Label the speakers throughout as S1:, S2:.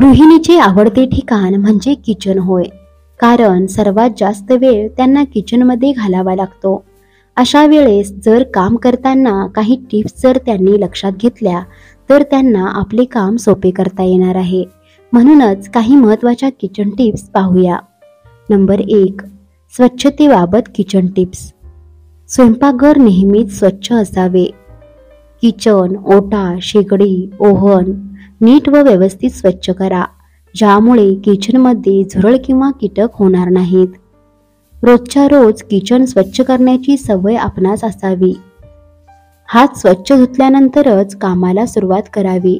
S1: गृहिणीचे आवडते ठिकाण म्हणजे किचन होय, कारण सर्वात जास्त वेळ त्यांना किचनमध्ये घालावा लागतो. अशा वेळेस जर काम करताना काही टिप्स जर त्यांनी लक्षात घेतल्या तर त्यांना आपले काम सोपे करता येणार आहे. म्हणूनच काही महत्त्वाच्या किचन टिप्स पाहूया. नंबर 1, स्वच्छतेबाबत किचन टिप्स. स्वयंपाकघर नेहमीच स्वच्छ असावे. किचन, ओटा, शेगडी, ओव्हन नीट व व्यवस्थित स्वच्छ करा, ज्यामुळे किचनमध्ये झुरळ किंवा कीटक होणार नाहीत. रोजच्या रोज किचन स्वच्छ करण्याची सवय आपणास असावी. हात स्वच्छ धुतल्यानंतरच कामाला सुरुवात करावी.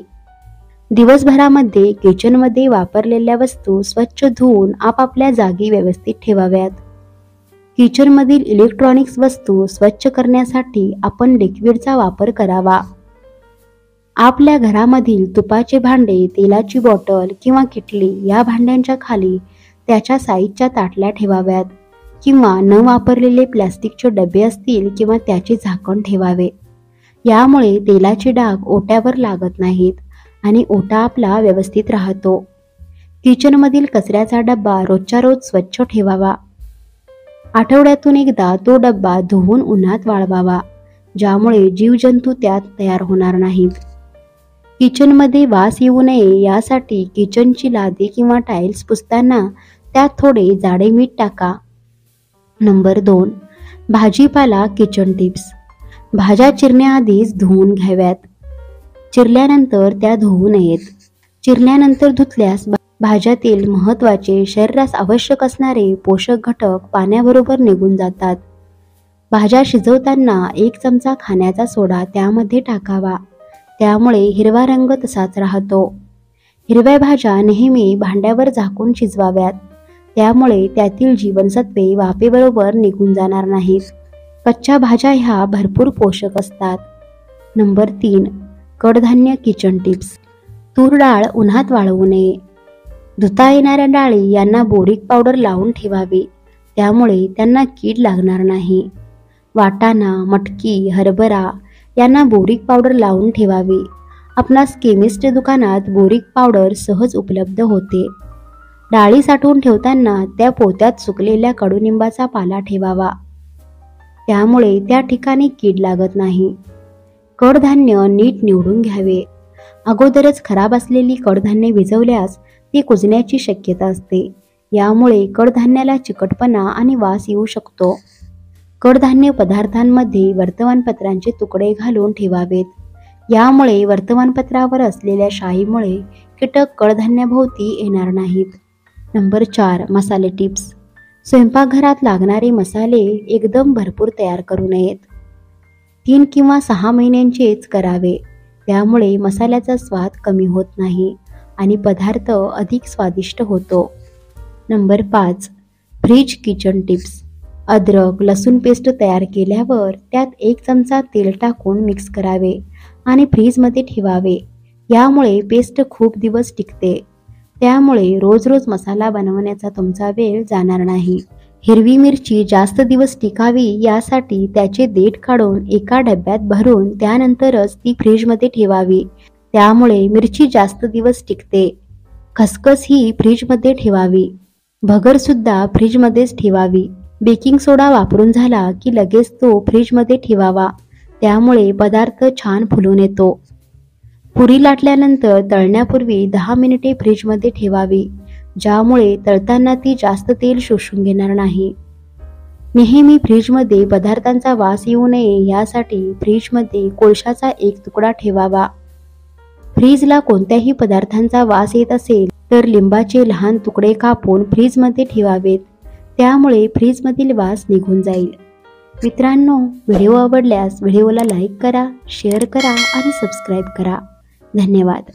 S1: दिवसभरामध्ये किचनमध्ये वापरलेल्या वस्तू स्वच्छ धुवून आपापल्या जागी व्यवस्थित ठेवाव्यात. किचनमधील इलेक्ट्रॉनिक्स वस्तू स्वच्छ करण्यासाठी आपण लिक्विडचा वापर करावा. आपल्या घरामधील तुपाचे भांडे, तेलाची बॉटल किंवा किटली या भांड्यांच्या खाली त्याच्या साईजच्या ताटल्या ठेवाव्यात किंवा न वापरलेले प्लास्टिकचे डबे असतील किंवा त्याचे झाकण ठेवावे. यामुळे तेलाचे डाग ओट्यावर लागत नाहीत आणि ओटा आपला व्यवस्थित राहतो. किचनमधील कचऱ्याचा डब्बा रोजच्या रोज स्वच्छ ठेवावा. आठवड्यातून एकदा तो डब्बा धुवून उन्हात वाळवावा, ज्यामुळे जीवजंतू त्यात तयार होणार नाहीत. किचनमध्ये वास येऊ नये यासाठी किचनची लादी किंवा टाइल्स पुसताना त्यात थोडे जाडे मीठ टाका. नंबर 2, भाजीपाला किचन टिप्स. भाज्या चिरण्याआधीच धुवून घ्याव्यात. चिरल्यानंतर त्या धुवू नयेत. चिरल्यानंतर धुतल्यास भाज्यातील महत्त्वाचे, शरीरास आवश्यक असणारे पोषक घटक पाण्याबरोबर निघून जातात. भाज्या शिजवताना 1 चमचा खाण्याचा सोडा त्यामध्ये टाकावा, त्यामुळे हिरवा रंग तसाच राहतो. हिरव्या भाज्या नेहमी भांड्यावर झाकून शिजवाव्यात, त्यामुळे त्यातील जीवनसत्वे वाफेबरोबर निघून जाणार नाहीत. कच्च्या भाज्या ह्या भरपूर पोषक असतात. नंबर 3, कडधान्य किचन टिप्स. तूर डाळ उन्हात वाळवू नये. धुता येणाऱ्या डाळी यांना बोरिक पावडर लावून ठेवावी, त्यामुळे त्यांना कीड लागणार नाही. वाटाणा, मटकी, हरभरा यांना बोरिक पावडर लावून ठेवावी. आपणास केमिस्ट दुकानात बोरिक पावडर सहज उपलब्ध होते. डाळी साठवून ठेवताना त्या पोत्यात सुकलेल्या कडुनिंबाचा पाला ठेवावा, त्यामुळे त्या ठिकाणी कीड लागत नाही. कडधान्य नीट निवडून घ्यावे. अगोदरच खराब असलेली कडधान्ये भिजवल्यास ती कुजण्याची शक्यता असते. यामुळे कडधान्याला चिकटपणा आणि वास येऊ शकतो. कडधान्य पदार्थांमध्ये वर्तमानपत्रांचे तुकडे घालून ठेवावेत. यामुळे वर्तमानपत्रावर असलेल्या शाईमुळे कीटक कडधान्याभोवती येणार नाहीत. नंबर 4, मसाले टिप्स. स्वयंपाकघरात लागणारे मसाले एकदम भरपूर तयार करू नयेत. 3 किंवा 6 महिन्यांचेच करावे, त्यामुळे मसाल्याचा स्वाद कमी होत नाही आणि पदार्थ अधिक स्वादिष्ट होतो. Number 5, fridge kitchen tips. अद्रक लसूण पेस्ट तयार केल्यावर त्यात 1 चमचा तेल टाकून मिक्स करावे आणि फ्रीजमध्ये ठेवावे. यामुळे पेस्ट खूप दिवस टिकते. त्यामुळे रोज रोज मसाला बनवण्याचा तुमचा वेळ जाणार नाही. हिरवी मिरची जास्त दिवस टिकावी यासाठी त्याचे देठ काढून एका डब्यात भरून त्यानंतरच ती फ्रीजमध्ये ठेवावी, त्यामुळे मिरची जास्त दिवस टिकते. खसखस ही फ्रीजमध्ये ठेवावी. भगर सुद्धा फ्रीजमध्येच ठेवावी. बेकिंग सोडा वापरून झाला की लगेच तो फ्रीजमध्ये ठेवावा, त्यामुळे पदार्थ छान फुलून येतो. पुरी लाटल्यानंतर तळण्यापूर्वी 10 मिनिटे फ्रीजमध्ये ठेवावी, ज्यामुळे तळताना ती जास्त तेल शोषून घेणार नाही. नेहमी फ्रीजमध्ये पदार्थांचा वास येऊ नये यासाठी फ्रीजमध्ये कोळशाचा 1 तुकडा ठेवावा. फ्रीजला कोणत्याही पदार्थांचा वास येत असेल तर लिंबाचे लहान तुकडे कापून फ्रीजमध्ये ठेवावेत, त्यामुळे फ्रीजमधील वास निघून जाईल. मित्रांनो, व्हिडिओ आवडल्यास व्हिडिओला लाईक करा, शेअर करा आणि सबस्क्राईब करा. धन्यवाद.